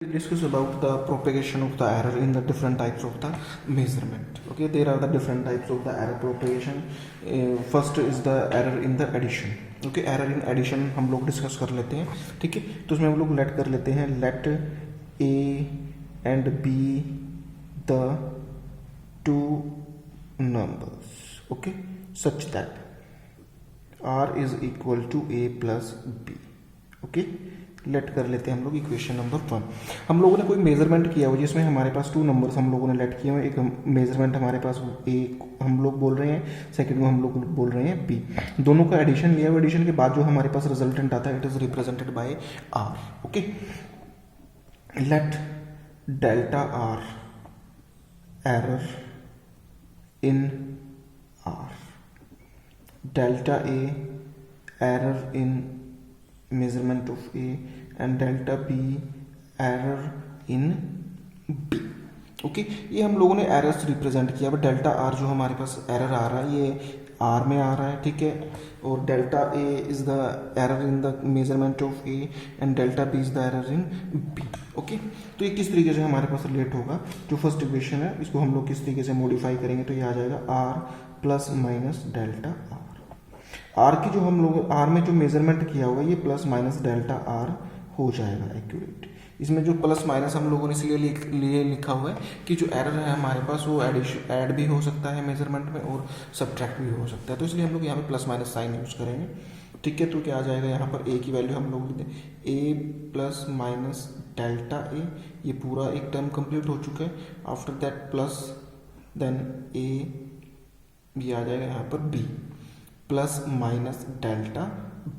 We discuss about the propagation of the error in the different types of the measurement. Okay, there are the different types of the error propagation. First is the error in the addition. Okay, error in addition हम लोग discuss कर लेते हैं. ठीक है, तो उसमें हम लोग लेट कर लेते हैं let a and b the two numbers. Okay, such that r is equal to a plus b. Okay, let कर लेते हैं हम लोग इक्वेशन नंबर 1. हम लोगों ने कोई मेजरमेंट किया हुआ जिसमें हमारे पास टू नंबर्स हम लोगों ने लेट किए हुए. एक मेजरमेंट हमारे पास ए हम लोग बोल रहे हैं, सेकंड में हम लोग बोल रहे हैं बी. दोनों का एडिशन लिया हुआ. एडिशन के बाद जो हमारे पास रिजल्टेंट आता है it is represented by R. Okay, let delta R error in R, delta A error in measurement of A and delta B error in B. Okay, ये हम लोगों ने एरर्स रिप्रेजेंट किया. बट डेल्टा आर जो हमारे पास error आ रहा है ये आर में आ रहा है. ठीक है, और delta A is the error in the measurement of A and delta B is the error in B. Okay, तो ये किस तरीके से हमारे पास रिलेट होगा. जो फर्स्ट इक्वेशन है इसको हम लोग किस तरीके से मॉडिफाई करेंगे तो ये आ जाएगा R plus minus delta R. R की जो हम लोग आर में जो मेजरमेंट किया होगा ये प्लस माइनस डेल्टा आर हो जाएगा एक्यूरेट. इसमें जो प्लस माइनस हम लोगों ने इसलिए लिए लिखा हुआ है कि जो एरर है हमारे पास वो ऐड भी हो सकता है मेजरमेंट में और सब्ट्रैक्ट भी हो सकता है. तो इसलिए हम लोग यहाँ पे प्लस माइनस साइन यूज करेंगे. ठीक है, तो क्या आ जाएगा यहाँ पर ए की वैल्यू हम लोग A plus minus delta A. ये पूरा एक टर्म कंप्लीट हो चुका है. After that plus then A, ये आ जाएगा यहाँ पर B plus minus delta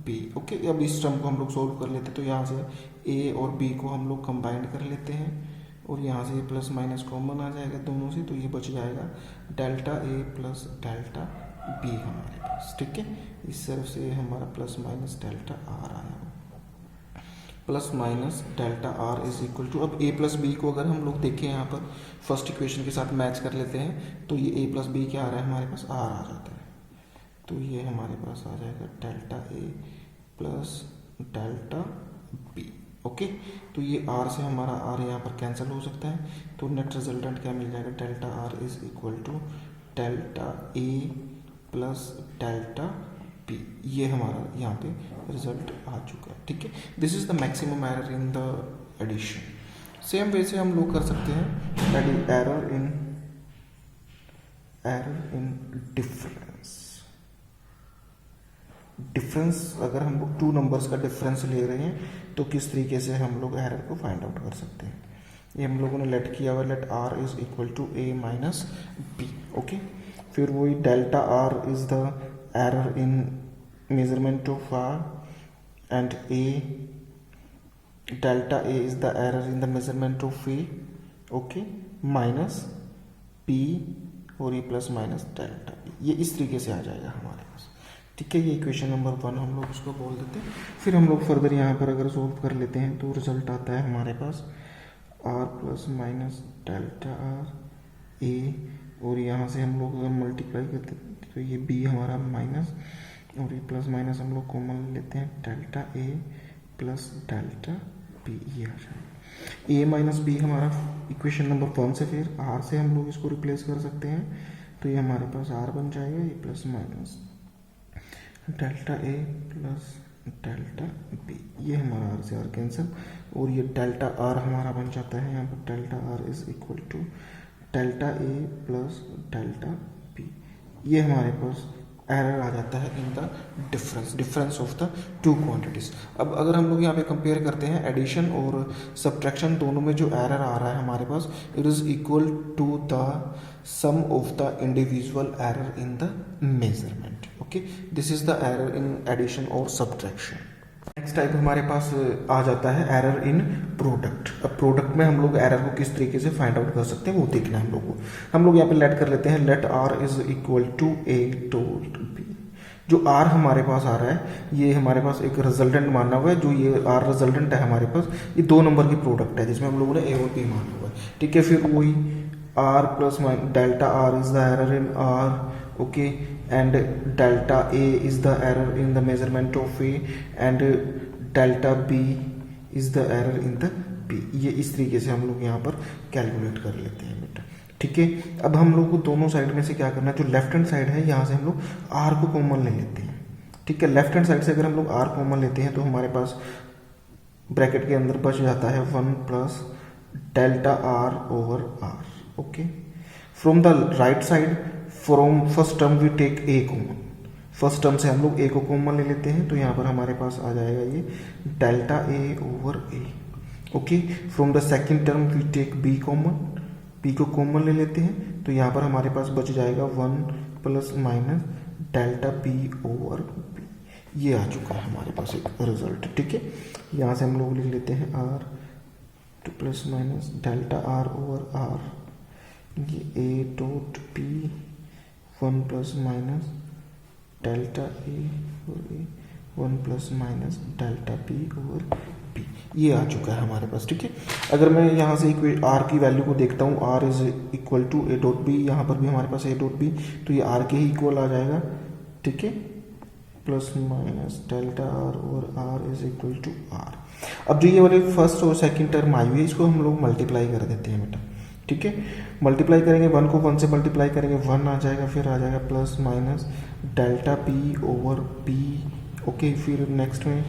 B. Okay, अब इस टर्म को हम लोग सोल्व कर लेते हैं. तो यहाँ से ए और बी को हम लोग कंबाइन कर लेते हैं और यहाँ से ये प्लस माइनस कॉमन आ जाएगा दोनों से. तो ये बच जाएगा delta A plus delta B हमारे पास. ठीक है, इस तरफ से हमारा प्लस माइनस डेल्टा आर आया. Plus minus delta R is equal to, अब ए प्लस बी को अगर हम लोग देखें यहाँ पर फर्स्ट इक्वेशन के साथ मैच कर लेते हैं तो ये ए प्लस बी क्या आ रहा है हमारे पास आर आ जाता है. तो ये हमारे पास आ जाएगा delta A plus delta B. Okay, तो ये आर से हमारा आर यहाँ पर कैंसिल हो सकता है. तो नेट रिजल्टेंट क्या मिल जाएगा, delta R is equal to delta A plus delta B. ये हमारा यहाँ पे रिजल्ट आ चुका है. ठीक है, this is the maximum error in the addition. Same way से हम लोग कर सकते हैं एरर इन डिफरेंस. अगर हम लोग टू नंबर्स का डिफरेंस ले रहे हैं तो किस तरीके से हम लोग एरर को फाइंड आउट कर सकते हैं. ये हम लोगों ने लेट किया हुआ, let R is equal to A minus B. Okay, फिर वही delta R is the error in measurement of R and A, delta A is the error in the measurement of A. Okay, minus B और ये plus minus delta B. ये इस तरीके से आ जाएगा हमारे पास. ठीक है, ये इक्वेशन नंबर 1 हम लोग उसको बोल देते हैं. फिर हम लोग फर्दर यहाँ पर अगर सोल्व कर लेते हैं तो रिजल्ट आता है हमारे पास R plus minus delta R A, और यहाँ से हम लोग अगर मल्टीप्लाई करते हैं तो ये बी हमारा माइनस और ये प्लस माइनस हम लोग कॉमन लेते हैं delta A plus delta B. ये आ जाएगा ए माइनस बी हमारा इक्वेशन नंबर 1 से. फिर आर से हम लोग इसको रिप्लेस कर सकते हैं तो ये हमारे पास आर बन जाएगा. ये plus minus delta A plus delta B, ये हमारा आर से आर कैंसिल और ये डेल्टा आर हमारा बन जाता है यहाँ पर delta R is equal to delta A plus delta B. ये हमारे पास एरर आ जाता है in the difference of the two quantities. अब अगर हम लोग यहाँ पे कंपेयर करते हैं एडिशन और सब्ट्रैक्शन, दोनों में जो एरर आ रहा है हमारे पास it is equal to the sum of the individual error in the measurement. Okay, this is the error in addition और सब्ट्रैक्शन. नेक्स्ट टाइप हमारे पास आ जाता है एरर इन प्रोडक्ट. अब प्रोडक्ट में हम लोग एरर को किस तरीके से फाइंड आउट कर सकते हैं वो देखना है हम लोग को. हम लोग यहाँ पे लेट कर लेते हैं let R is equal to A dot B. जो आर हमारे पास आ रहा है ये हमारे पास एक रिजल्टेंट माना हुआ है. जो ये आर रिजल्टेंट है हमारे पास ये दो नंबर की प्रोडक्ट है जिसमें हम लोगों ने ए और बी माना हुआ है. ठीक है, फिर वही R plus delta R is the error in R. Okay, and delta A is the error in the measurement of A and delta B is the error in the B. ये इस तरीके से हम लोग यहाँ पर कैलकुलेट कर लेते हैं बेटा, ठीक है। अब हम लोग को दोनों साइड में से क्या करना है, जो लेफ्ट हैंड साइड है यहाँ से हम लोग आर को कॉमन ले लेते हैं, ठीक है। लेफ्ट हैंड साइड से अगर हम लोग आर कॉमन लेते हैं तो हमारे पास ब्रैकेट के अंदर बच जाता है 1 plus delta are over R, okay. From the right side, from first term we take A common, first term से हम लोग ए को कॉमन ले लेते हैं, तो यहाँ पर हमारे पास आ जाएगा ये delta A over A, okay. From the second term we take B common, B को कॉमन ले लेते हैं, तो यहाँ पर हमारे पास बच जाएगा 1 plus minus delta B over B. ये आ चुका है हमारे पास एक रिजल्ट, ठीक है। यहाँ से हम लोग लिख लेते हैं R two plus minus delta are over R, ये A dot B 1 plus minus delta A over A 1 plus minus delta B over B. ये आ चुका है हमारे पास, ठीक है। अगर मैं यहाँ से आर की वैल्यू को देखता हूँ, R is equal to A dot B, यहाँ पर भी हमारे पास ए डॉट बी, तो ये आर के ही इक्वल आ जाएगा, ठीक है। प्लस माइनस डेल्टा आर और R is equal to R. अब जो ये वाले फर्स्ट और सेकंड टर्म आई हुई है, इसको हम लोग मल्टीप्लाई कर देते हैं बेटा, ठीक है। मल्टीप्लाई करेंगे 1 को 1 से मल्टीप्लाई करेंगे 1 आ जाएगा, फिर आ जाएगा plus minus delta B over B, okay. फिर नेक्स्ट में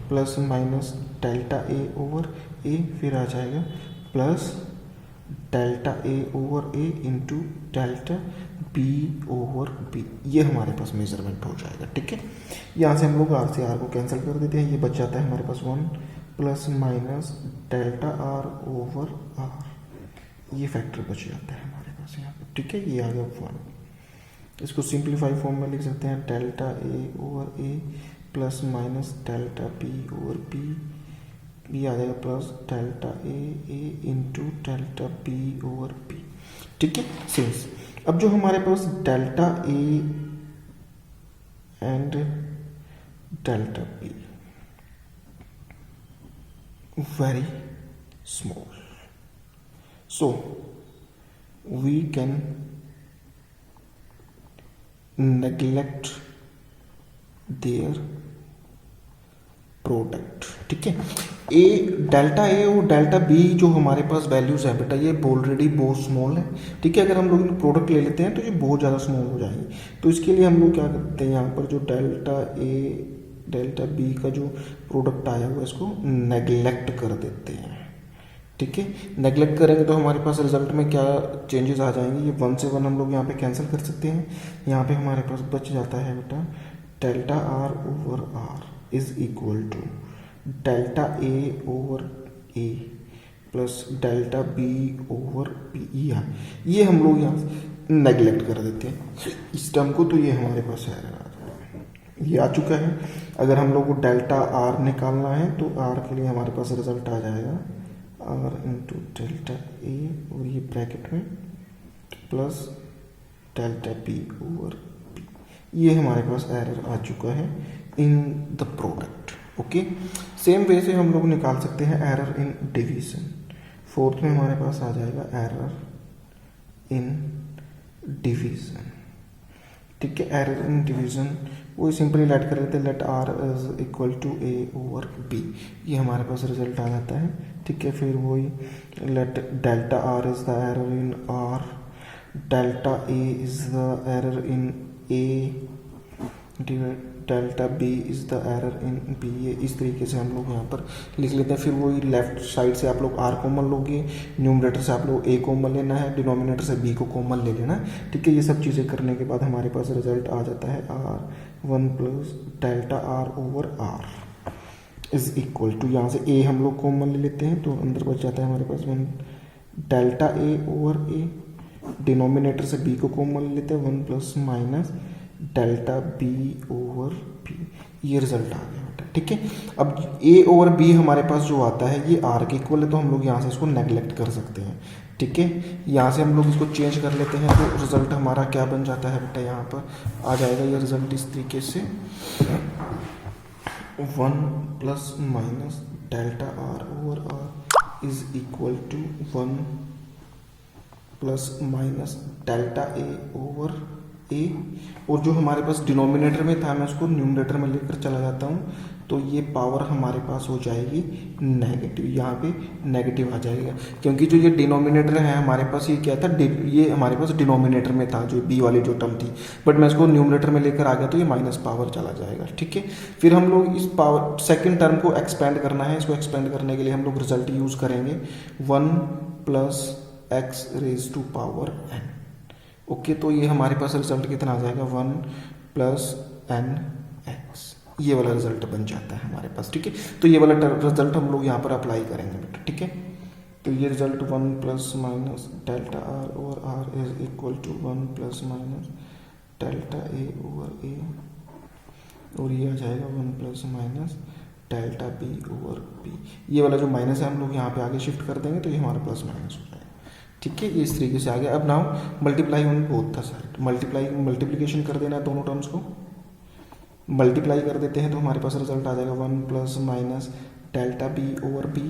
plus minus delta A over A, फिर आ जाएगा plus delta A over A into delta B over B. ये हमारे पास मेजरमेंट हो जाएगा, ठीक है। यहाँ से हम लोग आर से आर को कैंसिल कर देते हैं, ये बच जाता है हमारे पास 1 plus minus delta are over R, ये फैक्टर बच जाता है हमारे पास यहाँ पर, ठीक है। ये आ गया 1। इसको सिंप्लीफाई फॉर्म में लिख सकते हैं delta A over A plus minus delta B over B, ये आ जाएगा plus delta A into delta B over B, ठीक है। सिंस अब जो हमारे पास delta A and delta B very small, so we can neglect their product, ठीक है। ए डेल्टा ए और डेल्टा बी जो हमारे पास वैल्यूज है बेटा, ये ऑलरेडी बहुत स्मॉल है, ठीक है। अगर हम लोग इन प्रोडक्ट ले लेते हैं तो ये बहुत ज़्यादा स्मॉल हो जाएंगे, तो इसके लिए हम लोग क्या करते हैं, यहाँ पर जो डेल्टा ए डेल्टा बी का जो प्रोडक्ट आया हुआ है इसको नेग्लेक्ट कर देते हैं, ठीक है। नेग्लेक्ट करेंगे तो हमारे पास रिजल्ट में क्या चेंजेस आ जाएंगे, ये 1 से 1 हम लोग यहाँ पे कैंसिल कर सकते हैं, यहाँ पे हमारे पास बच जाता है बेटा delta are over are is equal to delta A over A plus delta B over B. ये हम लोग यहाँ नेग्लेक्ट कर देते हैं इस टर्म को, तो ये हमारे पास है, ये आ चुका है। अगर हम लोग को डेल्टा आर निकालना है तो आर के लिए हमारे पास रिजल्ट आ जाएगा आर इंटू डेल्टा ए और ये ब्रैकेट में plus delta B over B. ये हमारे पास एरर आ चुका है in the product, okay. Same way से हम लोग निकाल सकते हैं एरर इन डिवीजन। फोर्थ में हमारे पास आ जाएगा एरर इन डिवीजन, ठीक है। एरर इन डिवीजन वो सिंपली लेट कर लेते हैं, let R is equal to A over B, ये हमारे पास रिजल्ट आ जाता है, ठीक है। फिर वही let delta R is the error in R, delta A is the error in A divide delta B is the error in B. ये इस तरीके से हम लोग यहाँ पर लिख लेते हैं। फिर वही लेफ्ट साइड से आप लोग आर कॉमन लोगे, न्यूमरेटर से आप लोग ए कॉमन लेना है, डिनोमिनेटर से बी को कॉमन ले लेना है, ठीक है। ये सब चीज़ें करने के बाद हमारे पास रिजल्ट आ जाता है R 1 plus delta are over are is equal to, यहाँ से ए हम लोग कॉमन ले लेते हैं तो अंदर बच जाता है हमारे पास 1 delta A over A, denominator से बी को कॉमन ले लेते हैं 1 plus minus delta B over B. ये रिजल्ट आ गया बेटा, ठीक है। अब ए ओवर बी हमारे पास जो आता है ये आर के इक्वल है, तो हम लोग यहाँ से इसको नेग्लेक्ट कर सकते हैं, ठीक है। यहाँ से हम लोग इसको चेंज कर लेते हैं तो रिजल्ट हमारा क्या बन जाता है बेटा, यहाँ पर आ जाएगा ये रिजल्ट इस तरीके से 1 plus minus delta are over are is equal to 1 plus minus delta A over A, और जो हमारे पास डिनोमिनेटर में था मैं उसको न्यूमरेटर में लेकर चला जाता हूँ, तो ये पावर हमारे पास हो जाएगी नेगेटिव, यहाँ पे नेगेटिव आ जाएगा, क्योंकि जो ये डिनोमिनेटर है हमारे पास, ये क्या था, ये हमारे पास डिनोमिनेटर में था जो बी वाली जो टर्म थी, बट मैं इसको न्यूमरेटर में लेकर आ गया तो ये माइनस पावर चला जाएगा। ठीक है, फिर हम लोग इस पावर सेकेंड टर्म को एक्सपेंड करना है। इसको एक्सपेंड करने के लिए हम लोग रिजल्ट यूज़ करेंगे 1 plus x raise to power n. Okay, तो ये हमारे पास रिजल्ट कितना आ जाएगा, 1 प्लस एन एक्स, ये वाला रिजल्ट बन जाता है हमारे पास। ठीक है, तो ये वाला रिजल्ट हम लोग यहाँ पर अप्लाई करेंगे बेटा। ठीक है, तो ये result 1 plus minus delta are over are is equal to 1 plus minus delta A over A, और ये आ जाएगा 1 plus minus delta B over B. ये वाला जो माइनस है हम लोग यहाँ पे आगे शिफ्ट कर देंगे तो ये हमारा प्लस माइनस हो जाएगा। ठीक है, ये इस तरीके से आ गया। अब now multiply on both the side, multiplication कर देना है दोनों टर्म्स को, मल्टीप्लाई कर देते हैं तो हमारे पास रिजल्ट आ जाएगा 1 plus minus delta B over B.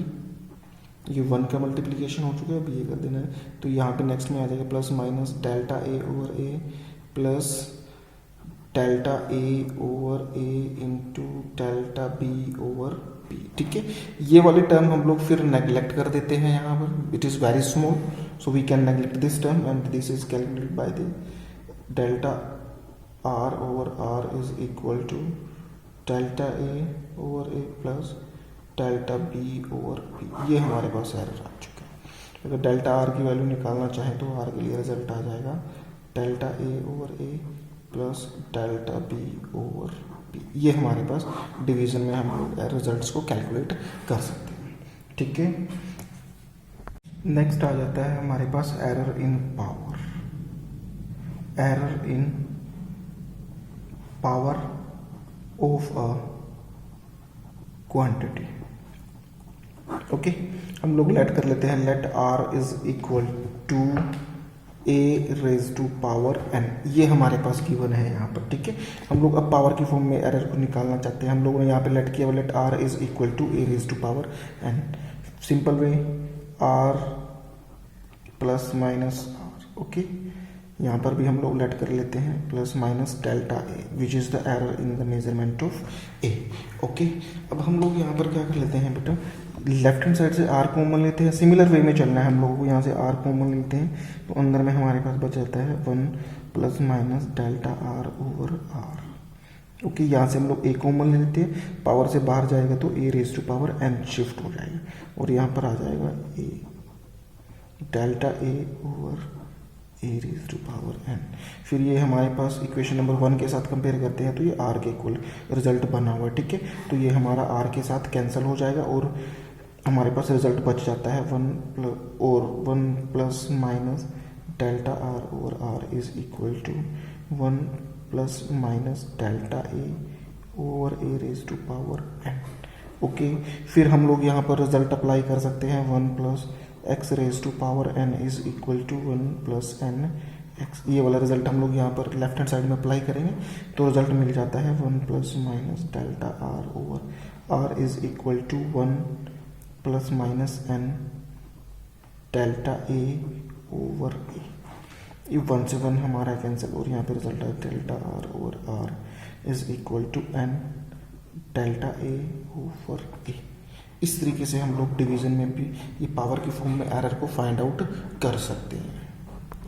ये 1 का मल्टीप्लिकेशन हो चुका है, अब ये कर देना है, तो यहाँ पे नेक्स्ट में आ जाएगा plus minus delta A over A plus delta A over A into delta B over B. ठीक है, ये वाले टर्म हम लोग फिर नेग्लेक्ट कर देते हैं यहाँ पर, it is very small, so we can neglect this term and this is calculated by the delta are over are is equal to delta A over A plus delta B over B. ये हमारे पास error आ चुका है। अगर delta R की value निकालना चाहें तो आर के लिए रिजल्ट आ जाएगा delta A over A plus delta B over B. ये हमारे पास डिवीजन में हम लोग रिजल्ट्स को कैलकुलेट कर सकते हैं। ठीक है, नेक्स्ट आ जाता है हमारे पास error in power, error in power of a quantity. Okay, हम लोग लेट कर लेते हैं, let R is equal to A raise to power N. ये हमारे पास गिवन है यहाँ पर। ठीक है, हम लोग अब पावर की फॉर्म में एरर को निकालना चाहते हैं। हम लोगों ने यहाँ पे लेट किया, let R is equal to A raise to power n. Simple way, R plus minus R. Okay, यहाँ पर भी हम लोग लेट कर लेते हैं plus minus delta A which is the error in the measurement of A. Okay, अब हम लोग यहाँ पर क्या कर लेते हैं बेटा, लेफ्ट हैंड साइड से आर कॉमन लेते हैं, सिमिलर वे में चलना है हम लोगों को। यहाँ से आर कॉमन लेते हैं तो अंदर में हमारे पास बच जाता है 1 plus minus delta are over R. Okay, यहाँ से हम लोग ए कॉमन ले लेते हैं, पावर से बाहर जाएगा तो A raise to power N shift हो जाएगा, और यहाँ पर आ जाएगा A delta A over A raise to power N. फिर ये हमारे पास इक्वेशन नंबर 1 के साथ कंपेयर करते हैं तो ये आर के इक्वल रिजल्ट बना हुआ है। ठीक है, तो ये हमारा आर के साथ कैंसिल हो जाएगा और हमारे पास रिजल्ट बच जाता है 1 plus minus delta are over are is equal to 1 plus minus delta A over A raise to power n. Okay, फिर हम लोग यहाँ पर रिजल्ट अप्लाई कर सकते हैं, 1 plus x raise to power n is equal to 1 plus n x. ये वाला रिजल्ट हम लोग यहाँ पर लेफ्ट हैंड साइड में अप्लाई करेंगे तो रिजल्ट मिल जाता है 1 plus minus delta are over are is equal to 1 plus minus n delta A over a. ये 1 से 1 हमारा कैंसिल, और यहाँ पे रिजल्ट है delta are over are is equal to n delta A over a. इस तरीके से हम लोग डिवीजन में भी ये पावर की फॉर्म में एरर को फाइंड आउट कर सकते हैं।